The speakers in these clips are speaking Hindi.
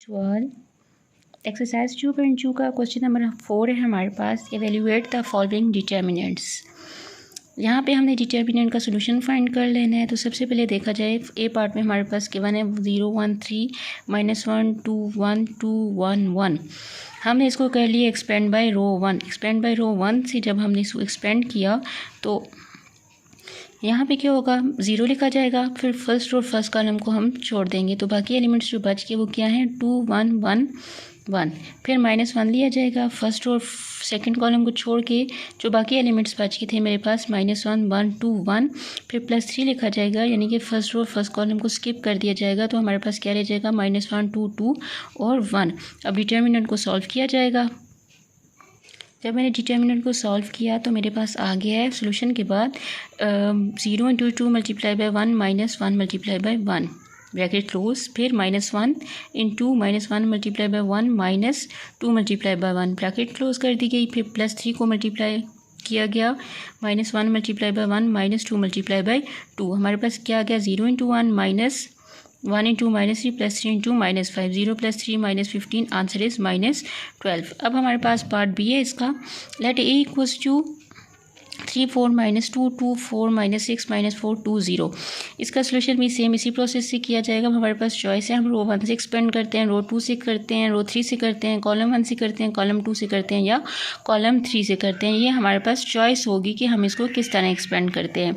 12 एक्सरसाइज 2.2 का क्वेश्चन नंबर 4 है हमारे पास। Evaluate the following determinants. यहाँ पे हमने डिटर्मिनेंट का सोल्यूशन फाइंड कर लेना है। तो सबसे पहले देखा जाए ए पार्ट में हमारे पास गिवन है 0 1 3 -1 2 1 2 1 1। हमने इसको कर लिया एक्सपेंड बाय रो 1। एक्सपेंड बाय रो 1 से जब हमने इसको एक्सपेंड किया तो यहाँ पे क्या होगा, 0 लिखा जाएगा। फिर फर्स्ट और फर्स्ट कॉलम को हम छोड़ देंगे तो बाकी एलिमेंट्स जो बच के वो क्या हैं 2 1 1 1। फिर -1 लिया जाएगा फर्स्ट और सेकंड कॉलम को छोड़ के। जो बाकी एलिमेंट्स बच के थे मेरे पास -1 1 2 1। फिर +3 लिखा जाएगा, यानी कि फर्स्ट और फर्स्ट कॉलम को स्किप कर दिया जाएगा। तो हमारे पास क्या रह जाएगा -1 2 2 और 1। अब डिटर्मिनेंट को सॉल्व किया जाएगा। जब मैंने डिटर्मिनेंट को सॉल्व किया तो मेरे पास आ गया है सोल्यूशन के बाद 0 × 2 × 1 -1 × 1 ब्रैकेट क्लोज। फिर -1 × 1 -1 × 1 -2 × 1 ब्रैकेट क्लोज कर दी गई। फिर +3 को मल्टीप्लाई किया गया -1 × 1 -2 × 2। हमारे पास क्या आ गया 0 × 1 -1 × -3 +3 × -5 0 + 3 -15 आंसर इज -12। अब हमारे पास पार्ट बी है इसका। Let A equals to 3 4 -2 2 4 -6 -4 2 0। इसका सोल्यूशन भी सेम इसी प्रोसेस से किया जाएगा। हमारे पास चॉइस है, हम रो 1 से एक्सपेंड करते हैं, रो 2 से करते हैं, रो 3 से करते हैं, कॉलम 1 से करते हैं, कॉलम 2 से करते हैं या कॉलम 3 से करते हैं। ये हमारे पास चॉइस होगी कि हम इसको किस तरह एक्सपेंड करते हैं।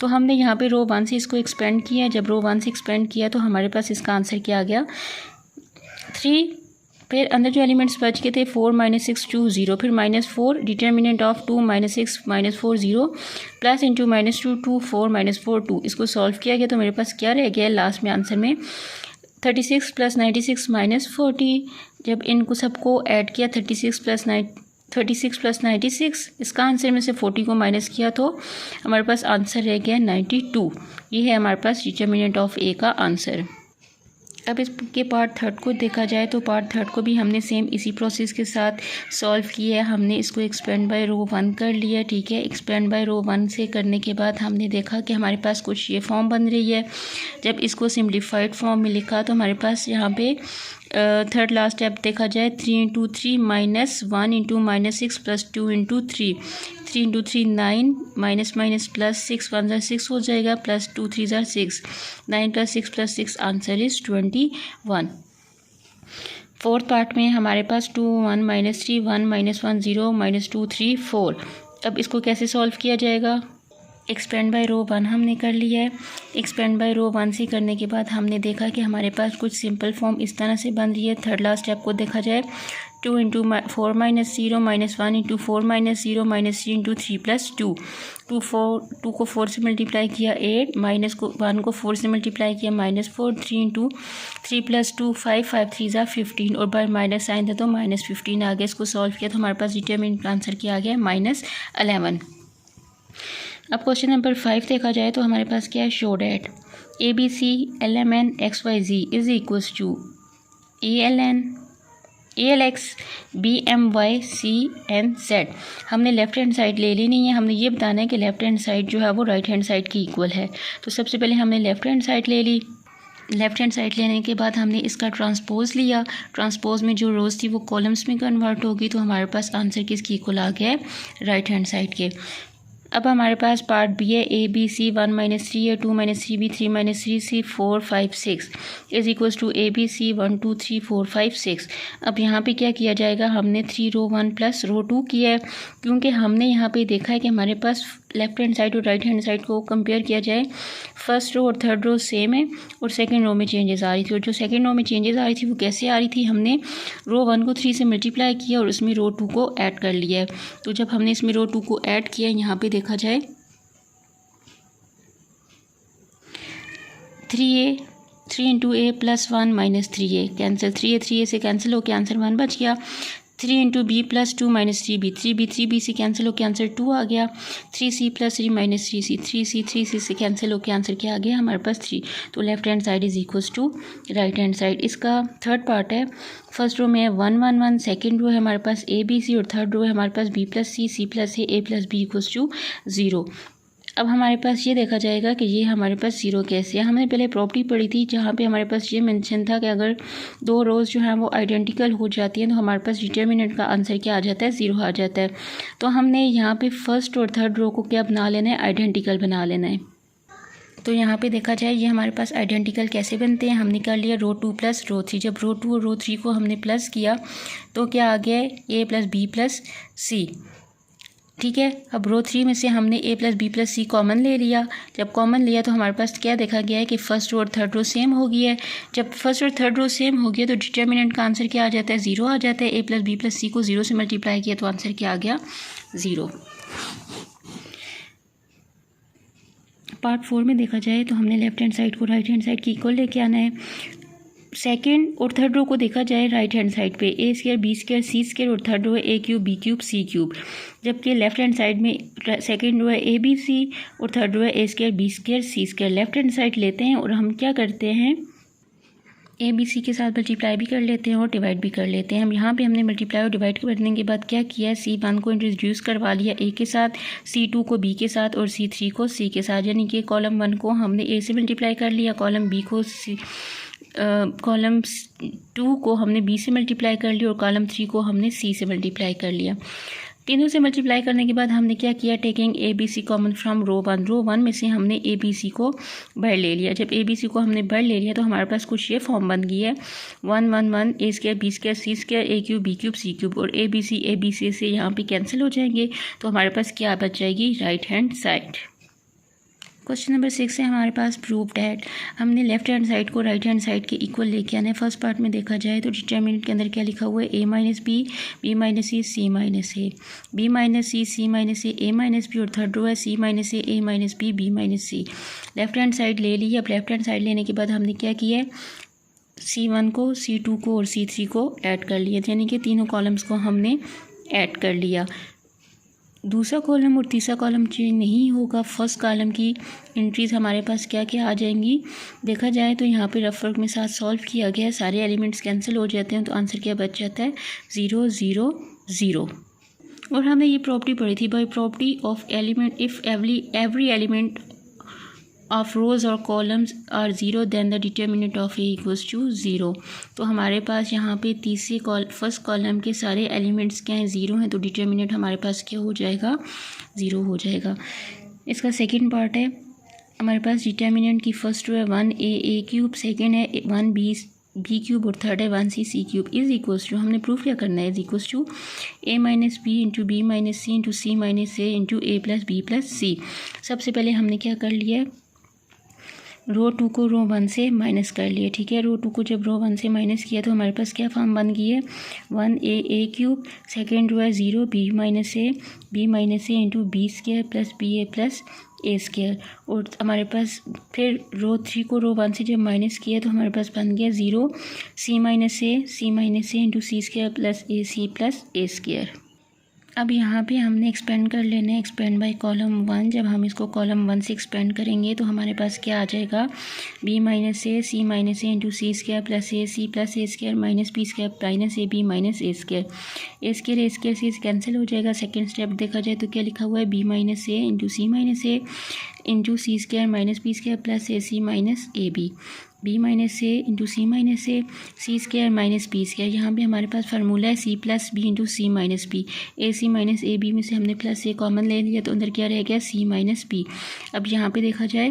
तो हमने यहाँ पे रो 1 से इसको एक्सपेंड किया। जब रो 1 से एक्सपेंड किया तो हमारे पास इसका आंसर क्या आ गया 3। फिर अंदर जो एलिमेंट्स बच गए थे 4 -6 2 0। फिर -4 डिटर्मिनेंट ऑफ 2 -6 -4 0 प्लस इंटू -2 2 4 -4 2। इसको सॉल्व किया गया तो मेरे पास क्या रह गया लास्ट में आंसर में 36 + 96 -40। जब इनको सबको ऐड किया 36 + 96, इसका आंसर में से 40 को माइनस किया तो हमारे पास आंसर रह गया 92। ये है हमारे पास डिटर्मिनेंट ऑफ ए का आंसर। अब इसके पार्ट थर्ड को देखा जाए तो पार्ट थर्ड को भी हमने सेम इसी प्रोसेस के साथ सॉल्व किया है। हमने इसको एक्सपेंड बाय रो 1 कर लिया, ठीक है। एक्सपेंड बाय रो 1 से करने के बाद हमने देखा कि हमारे पास कुछ ये फॉर्म बन रही है। जब इसको सिम्प्लीफाइड फॉर्म में लिखा तो हमारे पास यहाँ पे थर्ड लास्ट स्टेप देखा जाए 3 × 3 -1 × -6 + 2 × 3 3 × 3 9 -+ 1 = 6 हो जाएगा, +2 3 = 6 9 + 6 + 6 आंसर इज 21। फोर्थ पार्ट में हमारे पास 2 1 -3 1 -1 0 -2 3 4। अब इसको कैसे सॉल्व किया जाएगा। एक्सपेंड बाय रो 1 हमने कर लिया है। एक्सपेंड बाय रो 1 से करने के बाद हमने देखा कि हमारे पास कुछ सिंपल फॉर्म इस तरह से बन रही है। थर्ड लास्ट स्टेप को देखा जाए 2 × 4 - 0 -1 × 4 - 0 -3 × 3 + 2 2 को 4 से मल्टीप्लाई किया 8 -1 को 4 से मल्टीप्लाई किया -4 3 × 3 + 2 5 5 3 = 15 और बाय माइनस साइन था तो -15 आ गया। इसको सॉल्व किया तो हमारे पास डिटरमिनेंट आंसर क्या आ गया -11। अब क्वेश्चन नंबर 5 देखा जाए तो हमारे पास क्या है, show that ABC LMN XYZ is equals to ALX BMY CNZ। हमने लेफ्ट हैंड साइड ले लेनी है। हमने ये बताना है कि लेफ्ट हैंड साइड जो है वो राइट हैंड साइड की इक्वल है। तो सबसे पहले हमने लेफ्ट हैंड साइड ले ली। लेफ्ट हैंड साइड लेने के बाद हमने इसका ट्रांसपोज लिया। ट्रांसपोज में जो रोज़ थी वो कॉलम्स में कन्वर्ट होगी। तो हमारे पास आंसर किसकी इक्वल आ गया है, राइट हैंड साइड के। अब हमारे पास पार्ट बी है ABC 1 - 3A 2 - 3B 3 - 3C 4 5 6 is equals to ABC 1 2 3 4 5 6। अब यहाँ पे क्या किया जाएगा, हमने 3 रो 1 + रो 2 किया है, क्योंकि हमने यहाँ पे देखा है कि हमारे पास लेफ्ट हैंड साइड और राइट हैंड साइड को कंपेयर किया जाए, फर्स्ट रो और थर्ड रो सेम है और सेकंड रो में चेंजेस आ रही थी। और जो सेकंड रो में चेंजेस आ रही थी वो कैसे आ रही थी, हमने रो 1 को 3 से मल्टीप्लाई किया और उसमें रो 2 को ऐड कर लिया है। तो जब हमने इसमें रो 2 को ऐड किया, यहाँ पे देखा जाए 3A 3 × A + 1 - 3A cancel, 3A से कैंसिल होकर आंसर 1 बच गया। 3 × B + 2 - 3B 3B से कैंसिल होकर आंसर 2 आ गया। 3C + 3 - 3C 3C से कैंसिल होकर आंसर क्या आ गया हमारे पास 3। तो left hand side is equals to right hand side. इसका थर्ड पार्ट है, फर्स्ट रो में है 1 1 1, सेकेंड रो है हमारे पास ABC और थर्ड रो है हमारे पास B + C C + A A + B = 0। अब हमारे पास ये देखा जाएगा कि ये हमारे पास ज़ीरो कैसे है। हमने पहले प्रॉपर्टी पढ़ी थी जहाँ पे हमारे पास ये मेंशन था कि अगर दो रोज़ जो हैं वो आइडेंटिकल हो जाती हैं तो हमारे पास डिटर्मिनेंट का आंसर क्या आ जाता है, ज़ीरो आ जाता है। तो हमने यहाँ पे फर्स्ट और थर्ड रो को क्या बना लेना है, आइडेंटिकल बना लेना है। तो यहाँ पे देखा जाए ये हमारे पास आइडेंटिकल कैसे बनते हैं। हमने कर लिया रो 2 प्लस रो 3। जब रो 2 और रो 3 को हमने प्लस किया तो क्या आ गया, ए प्लस बी प्लस सी। ठीक है, अब रो 3 में से हमने ए प्लस बी प्लस सी कॉमन ले लिया। जब कॉमन लिया तो हमारे पास क्या देखा गया है कि फर्स्ट रो और थर्ड रो सेम हो गई है। जब फर्स्ट और थर्ड रो सेम हो गया तो डिटर्मिनेंट का आंसर क्या आ जाता है, ज़ीरो आ जाता है। ए प्लस बी प्लस सी को ज़ीरो से मल्टीप्लाई किया तो आंसर क्या आ गया, ज़ीरो। पार्ट 4 में देखा जाए तो हमने लेफ्ट हैंड साइड को राइट हैंड साइड की इक्वल लेके आना है। सेकंड और थर्ड रो को देखा जाए राइट हैंड साइड पे ए square b square c square और थर्ड रो है ए cube B cube C cube. जबकि लेफ्ट हैंड साइड में सेकंड रो है ए बी सी और थर्ड रो है ए square b square c square. Left hand side लेते हैं और हम क्या करते हैं, ए बी सी के साथ मल्टीप्लाई भी कर लेते हैं और डिवाइड भी कर लेते हैं। हम यहाँ पे हमने मल्टीप्लाई और डिवाइड करने के बाद क्या किया है, C1 को इंट्रोड्यूस करवा लिया ए के साथ, C2 को बी के साथ और C3 को सी के साथ। यानी कि कॉलम 1 को हमने ए से मल्टीप्लाई कर लिया, कॉलम बी को कॉलम 2 को हमने बी से मल्टीप्लाई कर लिया और कॉलम 3 को हमने सी से मल्टीप्लाई कर लिया। तीनों से मल्टीप्लाई करने के बाद हमने क्या किया, taking A B C common from row 1। Row 1 में से हमने ए बी सी को बाहर ले लिया। जब ए बी सी को हमने बाहर ले लिया तो हमारे पास कुछ ये फॉर्म बन गई है, 1 1 1 ए square b square c square ए cube B cube C cube. और ए बी सी से यहाँ पे कैंसिल हो जाएंगे तो हमारे पास क्या बच जाएगी, right hand side. Question number 6 है हमारे पास, प्रूव डैट। हमने लेफ्ट हैंड साइड को राइट हैंड साइड के इक्वल लेके आना है। फर्स्ट पार्ट में देखा जाए तो डिटर्मिनेंट के अंदर क्या लिखा हुआ है, ए minus b, B minus C, C minus A, B minus C minus a minus b और थर्ड रो है सी minus a minus B minus C. Left hand side ले ली। अब लेफ्ट हैंड साइड लेने के बाद हमने क्या किया है, C1 को C2 को और C3 को ऐड कर लिया, यानी कि तीनों कॉलम्स को हमने ऐड कर लिया। दूसरा कॉलम और तीसरा कॉलम चेंज नहीं होगा। फर्स्ट कॉलम की एंट्रीज हमारे पास क्या क्या आ जाएंगी, देखा जाए तो यहाँ पे रफ वर्क में साथ सॉल्व किया गया है, सारे एलिमेंट्स कैंसिल हो जाते हैं तो आंसर क्या बच जाता है, 0 0 0। और हमने ये प्रॉपर्टी पढ़ी थी, by property of element if every element of rows और columns are zero then the determinant of A equals to zero. तो हमारे पास यहाँ पे फर्स्ट कॉलम के सारे एलिमेंट्स क्या हैं, ज़ीरो हैं, तो डिटर्मिनेंट हमारे पास क्या हो जाएगा, ज़ीरो हो जाएगा। इसका सेकंड पार्ट है हमारे पास, डिटर्मिनेंट की फर्स्ट रो है 1 ए क्यूब, सेकेंड है 1 बी क्यूब और थर्ड है 1 c cube is equals to, हमने प्रूफ क्या करना है, is equals to a minus b into b minus c into C minus A into a plus b plus c. सबसे पहले हमने क्या कर लिया है, रो 2 को रो 1 से माइनस कर लिया। ठीक है, रो 2 को जब रो 1 से माइनस किया तो हमारे पास क्या फॉर्म बन गई है, 1 ए क्यूब, सेकेंड रो है 0 b minus A into b square plus b a plus A square. और हमारे पास फिर रो 3 को रो 1 से जब माइनस किया तो हमारे पास बन गया 0 सी माइनस ए इंटू सी स्क्वायर प्लस ए स्क्वायर। अब यहाँ पे हमने एक्सपेंड कर लेना है, एक्सपेंड बाय कॉलम 1। जब हम इसको कॉलम 1 से एक्सपेंड करेंगे तो हमारे पास क्या आ जाएगा, B minus A into C square plus A square minus B square minus A B minus A square से कैंसिल हो जाएगा। सेकेंड स्टेप देखा जाए तो क्या लिखा हुआ है, B minus A into C square minus B square plus A C minus A B minus A into C minus A C square minus B square. यहाँ पे हमारे पास फार्मूला है C plus B into C minus B. A C minus A B में से हमने प्लस ए कॉमन ले लिया तो अंदर क्या रह गया, सी माइनस बी। अब यहाँ पे देखा जाए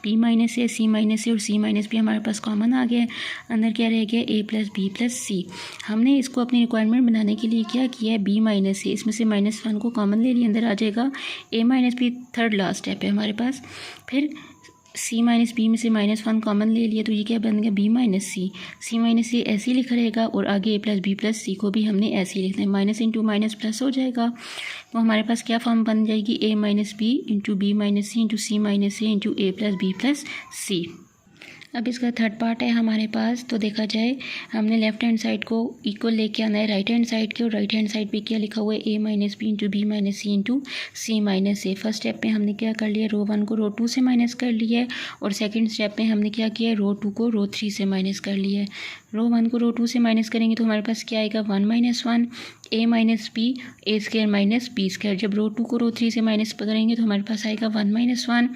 B minus A C minus ए और सी माइनस बी हमारे पास कॉमन आ गया है, अंदर क्या रह गया, ए प्लस बी प्लस सी। हमने इसको अपनी रिक्वायरमेंट बनाने के लिए क्या किया है, बी माइनस ए, इसमें से -1 को कॉमन ले लिया, अंदर आ जाएगा a minus b, third last step है हमारे पास। फिर सी माइनस बी में से -1 कॉमन ले लिया तो ये क्या बन गया, बी माइनस सी माइनस ए ऐसे ही लिखा रहेगा और आगे ए प्लस बी प्लस सी को भी हमने ऐसे ही लिखना है, माइनस इंटू माइनस प्लस हो जाएगा। तो हमारे पास क्या फॉर्म बन जाएगी, a minus b into b minus c into C minus A into a plus b plus c. अब इसका थर्ड पार्ट है हमारे पास, तो देखा जाए हमने लेफ्ट हैंड साइड को इक्वल लेके आना है राइट हैंड साइड के, और राइट हैंड साइड पे क्या लिखा हुआ है, ए minus b into b minus c into C minus a. First step पे हमने क्या कर लिया, रो 1 को रो 2 से माइनस कर लिया है, और सेकंड स्टेप पे हमने क्या किया, रो 2 को रो 3 से माइनस कर लिया है। रो 1 को रो 2 से माइनस करेंगे तो हमारे पास क्या आएगा, 1 - 1, ए माइनस बी ए स्क्वायर माइनस बी स्क्वायर। जब रो 2 को रो 3 से माइनस करेंगे तो हमारे पास आएगा 1 minus 1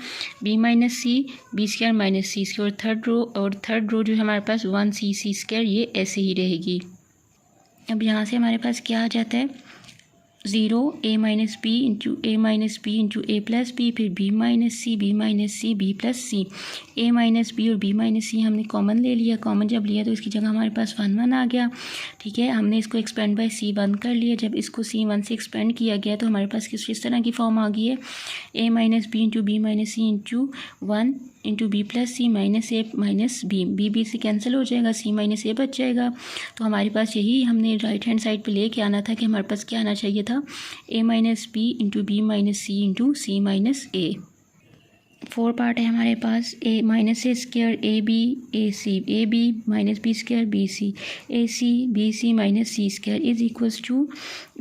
b minus c b square minus c square. Third row जो है हमारे पास 1 सी सी स्क्वायर, ये ऐसे ही रहेगी। अब यहाँ से हमारे पास क्या आ जाता है 0 a minus b into a plus b, फिर b minus c b plus c. A minus b और बी माइनस सी हमने कॉमन ले लिया। कॉमन जब लिया तो इसकी जगह हमारे पास 1 1 आ गया। ठीक है, हमने इसको एक्सपेंड बाय सी 1 कर लिया। जब इसको सी 1 से एक्सपेंड किया गया तो हमारे पास किस तरह की फॉर्म आ गई है, ए minus b into b minus c into 1 into b plus c minus a minus b b से कैंसिल हो जाएगा, सी माइनस ए बच जाएगा। तो हमारे पास यही हमने राइट हैंड साइड पे लेके आना था कि हमारे पास क्या आना चाहिए था, a minus b into b minus c into C minus a. 4 part है हमारे पास, a minus A square a B minus B square a C minus c square is equals to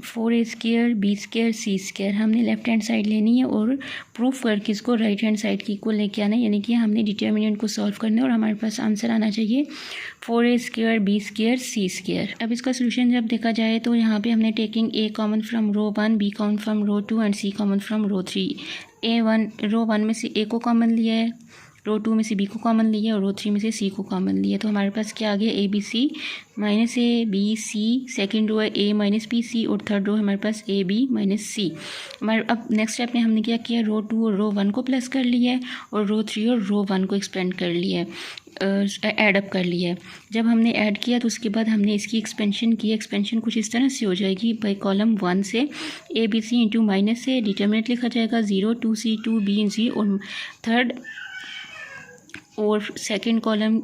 4a square b square c square. हमने लेफ्ट हैंड साइड लेनी है और प्रूफ करके इसको राइट हैंड साइड की इक्वल लेके आना है, यानी कि हमने डिटर्मिनेंट को सॉल्व करना है और हमारे पास आंसर आना चाहिए 4a square b square c square. अब इसका सोल्यूशन जब देखा जाए तो यहाँ पे हमने taking a common from row 1, b common from row 2 and c common from row 3। Row 1 में से ए को कॉमन लिया है, रो 2 में से बी को कॉमन लिया और रो 3 में से सी को कॉमन लिया। तो हमारे पास क्या आ गया, A B C minus A B C. Second row है ए माइनस बी सी और थर्ड रो हमारे पास ए बी माइनस सी। हमारे अब नेक्स्ट स्टेप में हमने क्या किया, रो 2 और रो 1 को प्लस कर लिया है और रो 3 और रो 1 को एक्सपेंड कर लिया है, ऐड अप कर लिया है। जब हमने ऐड किया तो उसके बाद हमने इसकी एक्सपेंशन की। एक्सपेंशन कुछ इस तरह से हो जाएगी, बाई कॉलम 1 से A B C into minus से डिटर्मिनेंट लिखा जाएगा 0 2 सी 2 बी सी और थर्ड और सेकंड कॉलम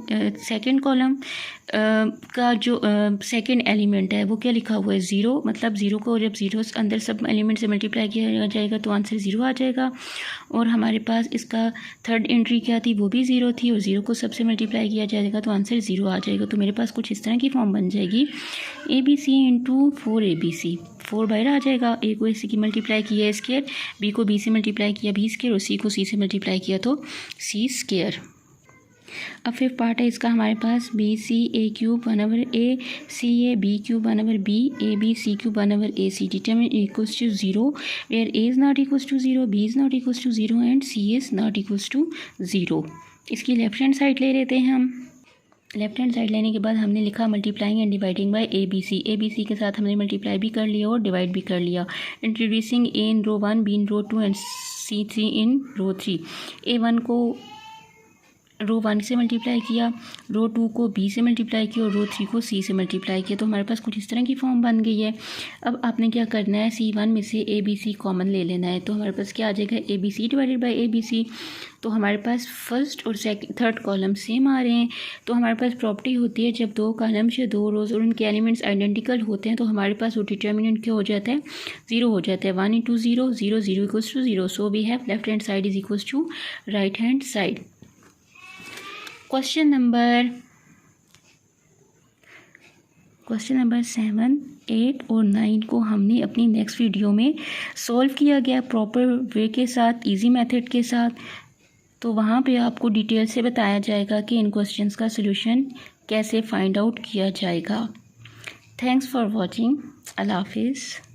का जो सेकंड एलिमेंट है वो क्या लिखा हुआ है 0, मतलब 0 को जब 0 अंदर सब एलिमेंट से मल्टीप्लाई किया जाएगा तो आंसर 0 आ जाएगा। और हमारे पास इसका थर्ड एंट्री क्या थी, वो भी 0 थी और 0 को सबसे मल्टीप्लाई किया जाएगा तो आंसर 0 आ जाएगा। तो मेरे पास कुछ इस तरह की फॉर्म बन जाएगी, A B C into 4ABC। 4 बाहर आ जाएगा, ए को सी की मल्टीप्लाई किया स्क्वायर, बी को बी से मल्टीप्लाई किया बी स्क्वायर और सी को सी से मल्टीप्लाई किया तो सी स्क्वायर। अब 5th पार्ट है इसका हमारे पास, b c a cube 1/a c a b cube 1/b a B c cube 1/ac determinant equals to 0 where a is not equals to 0 b is not equals to 0 and c is not equals to 0। इसकी लेफ्ट हैंड साइड ले लेते हैं हम। लेफ्ट हैंड साइड लेने के बाद हमने लिखा multiplying and dividing by A B C के साथ हमने मल्टीप्लाई भी कर लिया और डिवाइड भी कर लिया। Introducing A in row 1 B in row 2 and C3 in row 3। A1 को रो 1 से मल्टीप्लाई किया, रो 2 को बी से मल्टीप्लाई किया और रो 3 को सी से मल्टीप्लाई किया। तो हमारे पास कुछ इस तरह की फॉर्म बन गई है। अब आपने क्या करना है, C1 में से ए बी सी कॉमन ले लेना है। तो हमारे पास क्या आ जाएगा, A B C divided by A B C. तो हमारे पास फर्स्ट और थर्ड कॉलम सेम आ रहे हैं। तो हमारे पास प्रॉपर्टी होती है जब 2 कॉलम्स या 2 रोज और उनके एलिमेंट्स आइडेंटिकल होते हैं तो हमारे पास वो डिटर्मिनेंट क्या हो जाता है, 0 हो जाता है। 1 into 0 0 0 equals to 0। So we have left hand side is equals to right hand side. Question number 7, 8 और 9 को हमने अपनी नेक्स्ट वीडियो में सॉल्व किया गया प्रॉपर वे के साथ, इजी मेथड के साथ। तो वहाँ पे आपको डिटेल से बताया जाएगा कि इन क्वेश्चंस का सलूशन कैसे फाइंड आउट किया जाएगा। Thanks for watching. अल्लाह हाफिज़।